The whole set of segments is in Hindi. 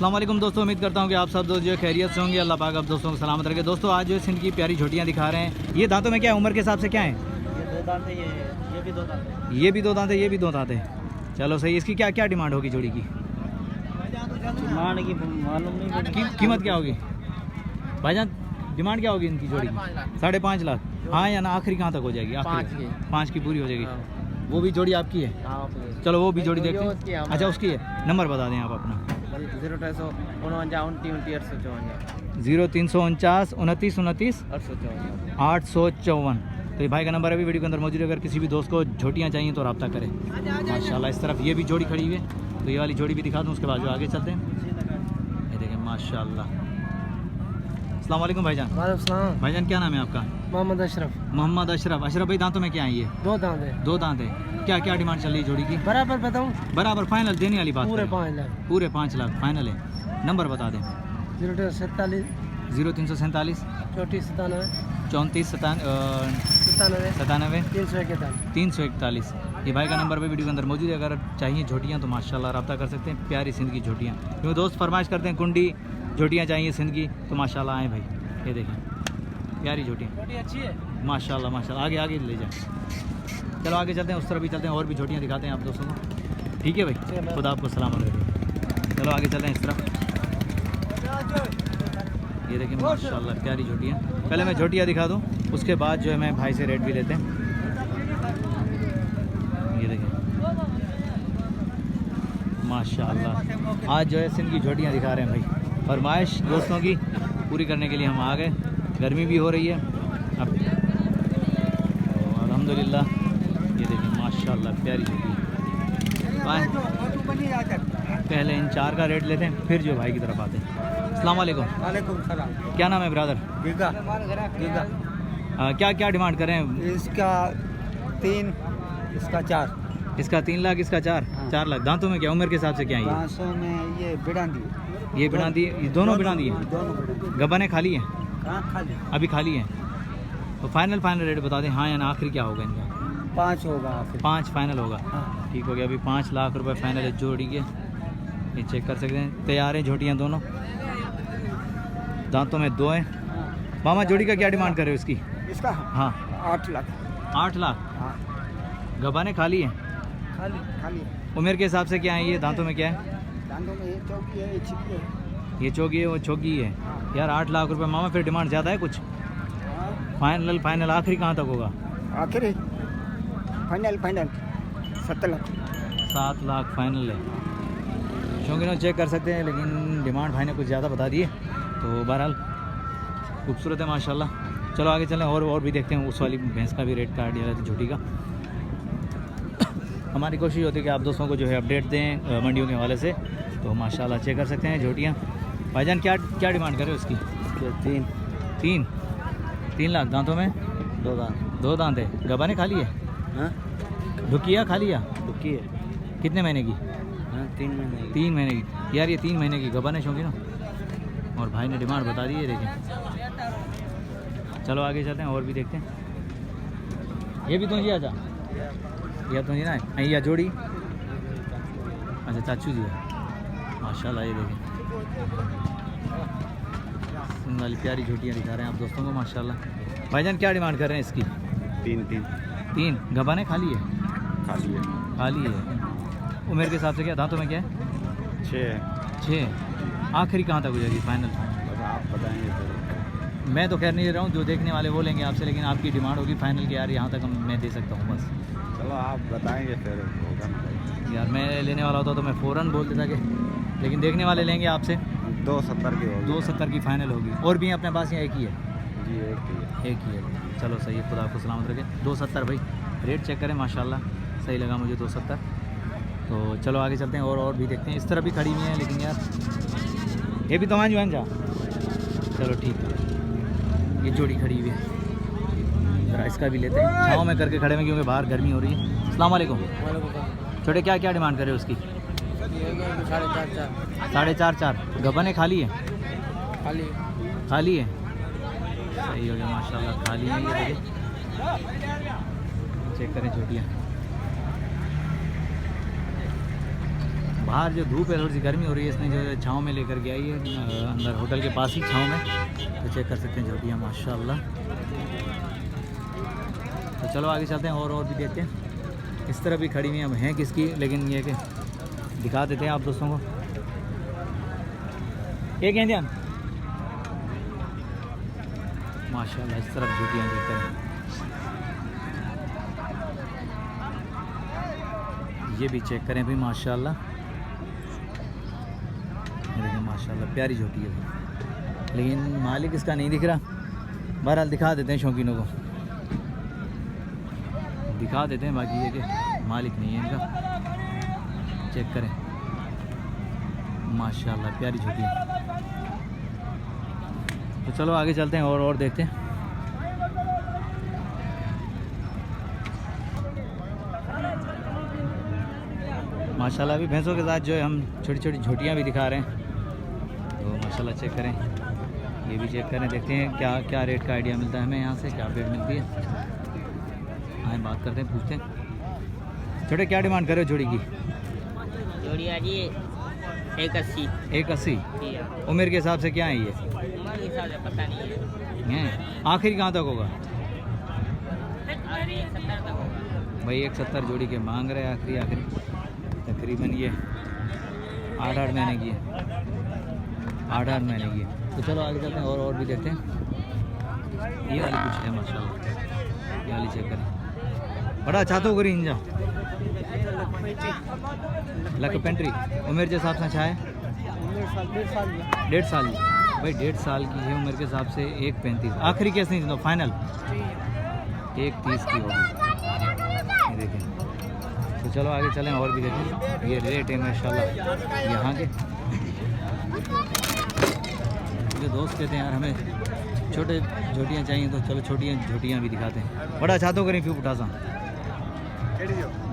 अस्सलाम वालेकुम दोस्तों, उम्मीद करता हूँ कि आप सब दोस्त जो खैरियत से होंगे। अल्लाह पाक आप दोस्तों को सलामत रखे। दोस्तों आज जो सिंध की प्यारी झोटियाँ दिखा रहे हैं, ये दांतों में क्या है, उम्र के हिसाब से क्या है? ये दो दांत है, ये भी दो दांत है। ये भी दो दांत है, ये भी दो दांत है। चलो सही। इसकी क्या क्या डिमांड होगी जोड़ी की? डिमांड की मालूम नहीं, कीमत क्या होगी भाईजान? डिमांड क्या होगी इनकी जोड़ी की? 5.5 लाख। हाँ या ना? आखिरी कहाँ तक हो जाएगी? आखिरी 5 की पूरी हो जाएगी। वो भी जोड़ी आपकी है? चलो वो भी जोड़ी देखते हैं। अच्छा उसकी है। नंबर बता दें आप अपना। 0349 29 29 854। तो ये भाई का नंबर अभी वीडियो के अंदर मौजूद है। अगर किसी भी दोस्त को झोटियाँ चाहिए तो रब्ता करें। माशाल्लाह इस तरफ ये भी जोड़ी खड़ी हुई है, तो ये वाली जोड़ी भी दिखा दूँ, उसके बाद जो आगे चलते हैं। ये देखें माशाल्लाह। अस्सलाम वालेकुम भाईजान। वालेकुम। भाईजान क्या नाम है आपका? मोहम्मद अशरफ। मोहम्मद अशरफ। अशरफ भाई दांतों में क्या है ये? दो दांत है। दो दांत है। क्या क्या डिमांड चल रही है जोड़ी की? बराबर बताऊं? बराबर फाइनल देने वाली बात पूरे करें। 5 लाख। पूरे 5 लाख फाइनल है। नंबर बता दें। 0347 0347 34 97 97 341। 341। ये भाई का नंबर पे वीडियो के अंदर मौजूद है। अगर चाहिए झोटियाँ तो माशाल्लाह रब्ता कर सकते हैं। प्यारी सिंध की झोटियाँ, क्योंकि दोस्त फरमाइश करते हैं कुंडी झोटियाँ चाहिए सिंध की, तो माशाल्लाह आए भाई। ये देखें प्यारी झोटियाँ, छोटी अच्छी है माशाल्लाह माशाल्लाह। आगे आगे ले जाएँ। चलो आगे चलते हैं, उस तरफ भी चलते हैं और भी झोटियाँ दिखाते हैं आप दोस्तों को। ठीक है भाई, खुदा आपको सलामत रखे। चलो आगे चलते हैं इस तरफ। ये देखिए माशाल्लाह प्यारी झोटियाँ। पहले मैं झोटियाँ दिखा दूँ, उसके बाद जो है मैं भाई से रेट भी लेते हैं। ये देखिए माशाल्लाह आज जो है सिंध की झोटियाँ दिखा रहे हैं भाई। फरमाइश दोस्तों की पूरी करने के लिए हम आ गए। गर्मी भी हो रही है अब, अल्हम्दुलिल्लाह। ये देखिए माशाल्लाह प्यारी झोटियाँ। पहले इन 4 का रेट लेते हैं, फिर जो भाई की तरफ आते हैं। अस्सलाम वालेकुम। वालेकुम सलाम। क्या नाम है ब्रदर? गीगा। क्या क्या डिमांड कर रहे हैं? इसका 3, इसका 4। इसका 3 लाख, इसका 4। हाँ। 4 लाख। दांतों में क्या, उम्र के हिसाब से क्या है 500 में ये बिड़ांदी। ये बिना दिए? ये दोनों बिना दिए? दोनों बिड़ांदी। गबने खाली है? कहाँ खाली? अभी खाली है। तो फाइनल रेट बता दें हाँ या ना, आखिरी क्या होगा इनका? 5 होगा आखिर। 5 फाइनल होगा। हाँ। ठीक हो गया। अभी 5 लाख रुपए फाइनल है जोड़ी के। ये चेक कर सकते हैं। तैयार है झोटियाँ दोनों, दांतों में 2 हैं। मामा जोड़ी का क्या डिमांड कर रहे हो इसकी? इसका हाँ 8 लाख। 8 लाख। हाँ गबाने खाली है? खाली खाली। उम्र के हिसाब से क्या है ये? दांतों में क्या है? दांतों में ये चौकी है, ये छिपी है। ये चौकी है, वो चौकी है। यार 8 लाख रुपए मामा, फिर डिमांड ज़्यादा है कुछ? फाइनल आखिरी कहाँ तक होगा? आखिर फाइनल 7 लाख। 7 लाख फाइनल है। शौकीनों चेक कर सकते हैं, लेकिन डिमांड भाई ने कुछ ज़्यादा बता दी है। तो बहरहाल खूबसूरत है माशाल्लाह। चलो आगे चलें और भी देखते हैं। उस वाली भैंस का भी रेट का आइडिया रहता है, झोटी का। हमारी कोशिश होती है कि आप दोस्तों को जो है अपडेट दें मंडियों के हवाले से। तो माशाल्लाह चेक कर सकते हैं झोटियाँ। भाईजान क्या क्या डिमांड करें उसकी? 3 लाख। दांतों में 2 दांत है। गबाने खाली है? हाँ ढुकिया खाली है? दुखी है। कितने महीने की? हाँ 3 महीने। 3 महीने की। यार ये 3 महीने की गबन है शौकीनों, और भाई ने डिमांड बता दी है। देखिए चलो आगे चलते हैं और भी देखते हैं। ये भी तो जी आजा, या तो नहीं ना है या जोड़ी? अच्छा चाचू जी है माशाल्लाह। ये देखें सिंध वाली प्यारी झोटियाँ दिखा रहे हैं आप दोस्तों को माशाल्लाह। भाईजान क्या डिमांड कर रहे हैं इसकी? 3 गबाने खाली है? खाली है। उम्र के हिसाब से क्या, दांतों में क्या है? 6। आखिरी कहाँ तक हो जाएगी फाइनल? आप बताएंगे। मैं तो खैर नहीं दे रहा हूँ, जो देखने वाले वो लेंगे आपसे, लेकिन आपकी डिमांड होगी फाइनल की। यार यहाँ तक मैं दे सकता हूँ बस। चलो आप बताएंगे फिर होगा ना। यार मैं लेने वाला होता तो मैं फ़ौरन बोल देता कि, लेकिन देखने वाले लेंगे आपसे। 270 की होगी। 270 की फाइनल होगी। और भी अपने पास यहाँ एक ही है? जी एक ही है। चलो सही है, खुदा आपको सलामत रखे। 270 भाई रेट चेक करें माशाल्लाह, सही लगा मुझे 270। तो चलो आगे चलते हैं और भी देखते हैं। इस तरह भी खड़ी हुई हैं, लेकिन यार ये भी तो जो है जा। चलो ठीक है, ये जोड़ी खड़ी हुई है, ज़रा इसका भी लेते हैं। छाँव में करके खड़े हैं क्योंकि बाहर गर्मी हो रही है। अस्सलाम वालेकुम। छोटे क्या क्या डिमांड करे उसकी? 4.5। गबने खाली है? खाली है। सही हो गया माशाल्लाह, खाली है। ये देखिए चेक करें झोटियाँ। बाहर जो धूप है थोड़ी सी गर्मी हो रही है, इसने जो है छाँव में लेकर के आई है, अंदर होटल के पास ही छाँव में। तो चेक कर सकते हैं झोटियाँ माशाल्लाह। तो चलो आगे चलते हैं और भी देखते हैं। इस तरह भी खड़ी हुई अब हैं किसकी, लेकिन ये कि दिखा देते हैं आप दोस्तों को। एक हैं ध्यान माशाल्लाह, इस तरफ झोटियाँ चेक करें। ये भी चेक करें भाई माशाल्लाह, देखिए माशाल्लाह प्यारी झोटी है, लेकिन मालिक इसका नहीं दिख रहा। बहरहाल दिखा देते हैं शौकीनों को, दिखा देते हैं। बाकी ये कि मालिक नहीं है इनका। चेक करें माशाल्लाह प्यारी झोटी है। तो चलो आगे चलते हैं और देखते हैं। माशाल्लाह अभी भैंसों के साथ जो है हम छोटी छोटी झोटियाँ भी दिखा रहे हैं। तो माशाल्लाह चेक करें, ये भी चेक करें, देखते हैं क्या क्या रेट का आइडिया मिलता है हमें यहाँ से, क्या रेट मिलती है। आए बात करते हैं, पूछते हैं। छोटे क्या डिमांड करे हो जोड़ी की? जोड़ी आज ये 180। 180 उम्र के हिसाब से क्या है ये? उम्र के हिसाब से पता नहीं है। आखिर कहाँ तक होगा? आखिरी 170 तक होगा भाई। 170 जोड़ी के मांग रहे हैं आखिरी। तकरीबन ये 8 महीने की है, 8 महीने की है। तो चलो आगे चलते हैं और भी देखते हैं। ये वाली कुछ है माशाल्लाह, ये वाली चेक करें। बड़ा अच्छा तो करी इंजा लक पेंट्री उम्र के हिसाब से अच्छा है। 1.5 साल भाई, 1.5 साल की है उम्र के हिसाब से। 1.35 आखिरी कैसे नहीं, फाइनल 1.30 की होगी। ये देखें। तो चलो आगे चलें और भी देखें। ये रेट है माशाल्लाह यहाँ के। जो दोस्त कहते हैं यार हमें छोटे झोटियाँ चाहिए, तो चलो छोटी झोटियाँ भी दिखाते हैं। बड़ा अच्छा तो करें फी उठा सा।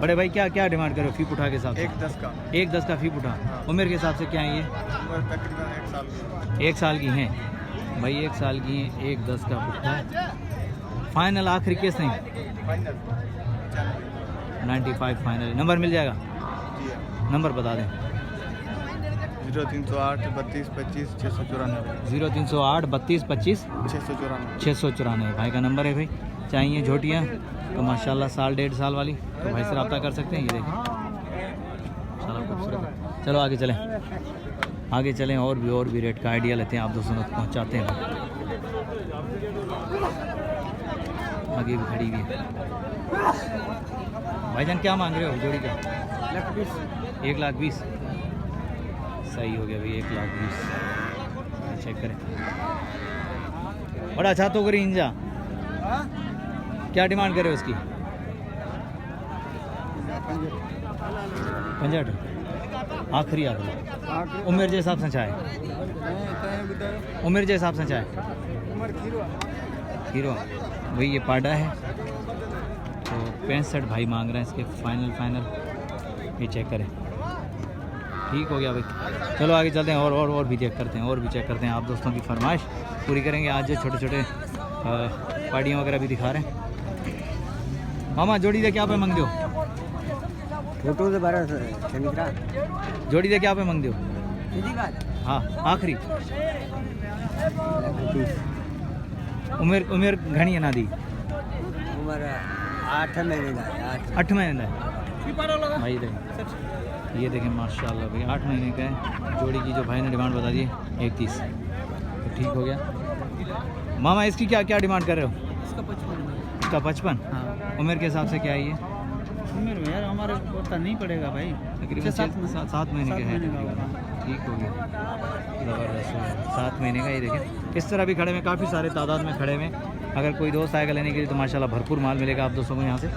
बड़े भाई क्या क्या डिमांड करो फी उठा के हिसाब से? 1.10 का फी उठा। उम्र के हिसाब से क्या है ये? तकरीबन 1 साल की हैं भाई, 1 साल की हैं। 1.10 का पुट्ठा फाइनल। आखिरी केस नहीं 95 फाइनल। नंबर मिल जाएगा? नंबर बता दें। 0308 32 25 694। 0308 32 25 694 भाई का नंबर है भाई। चाहिए झोटियाँ तो माशाल्लाह 1.5 साल वाली, तो भाई से रब्ता कर सकते हैं। ये देखें माशाल्लाह खूबसूरत है। चलो आगे चलें और भी रेट का आइडिया लेते हैं, आप दोस्तों तक पहुँचाते हैं। आगे भी खड़ी हुई है। भाईजान क्या मांग रहे हो जोड़ी का? 1,20,000 सही हो गया भाई, 1,20,000 चेक करें। बड़ा अच्छा तो करी इंजा। क्या डिमांड करे उसकी? 65 आखिरी उम्र के हिसाब से चाहे? उम्र के हिसाब से चाहे? हीरो भाई ये पाडा है, तो 65 भाई मांग रहे हैं इसके। फाइनल ये चेक करें। ठीक हो गया भाई। चलो आगे चलते हैं और भी चेक करते हैं, आप दोस्तों की फरमाइश पूरी करेंगे। आज जो छोटे छोटे पार्टियाँ वगैरह भी दिखा रहे हैं। मामा जोड़ी दे क्या पे मंग दो? फोटो से 12 जोड़ी दे क्या पे मंग दो? हाँ आखिरी। उम्र घनी है ना दी? उम्र 8 महीने का। 8 महीने का भाई। ये देखें माशाल्लाह भाई 8 महीने का है। जोड़ी की जो भाई ने डिमांड बता दी 1,30,000, तो ठीक हो गया। मामा इसकी क्या क्या डिमांड कर रहे हो? इसका 55। हाँ। उम्र के हिसाब से क्या है ये? उम्र में यार हमारे को पता नहीं पड़ेगा भाई। तकरीबन 7 महीने का है तकरीबन। ठीक हो गया, ज़बरदस्त। 7 महीने का। ये देखें इस तरह भी खड़े में, काफ़ी सारे तादाद में खड़े में। अगर कोई दोस्त आएगा लेने के लिए तो माशाल्लाह भरपूर माल मिलेगा आप दोस्तों को यहाँ से।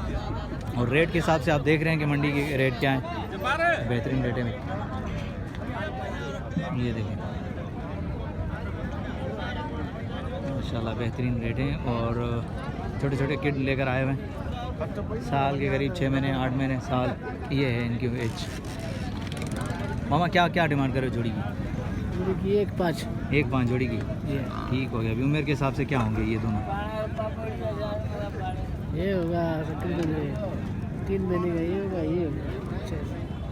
और रेट के हिसाब से आप देख रहे हैं कि मंडी के रेट क्या है, बेहतरीन रेट में। ये देखें माशाल्लाह बेहतरीन रेट हैं। और छोटे छोटे किड लेकर आए हुए हैं, साल के करीब 6 महीने 8 महीने साल ये है इनकी एज। मामा क्या क्या डिमांड करो जोड़ी की? 1,500 जोड़ी की। ठीक हो गया। अभी उम्र के हिसाब से क्या होंगे ये दोनों? ये होगा तकरीबन 3 महीने का। ये होगा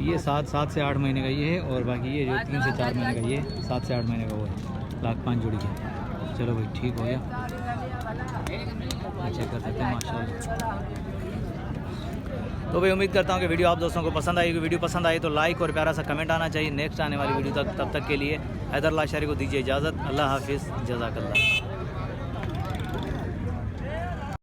ये 7 से 8 महीने का ये है, और बाकी ये जो 3 से 4 महीने का ये 7 से 8 महीने का वो है, 1,05,000 जोड़ी के। चलो भाई ठीक हो गया, चेक कर सकते हैं माशाल्लाह। तो भाई उम्मीद करता हूँ कि वीडियो आप दोस्तों को पसंद आएगी। वीडियो पसंद आई तो लाइक और प्यारा सा कमेंट आना चाहिए। नेक्स्ट आने वाली वीडियो तक, तब तक के लिए हैदर लाशारी को दीजिए इजाज़त। अल्लाह हाफिज़, जज़ाकल्लाह।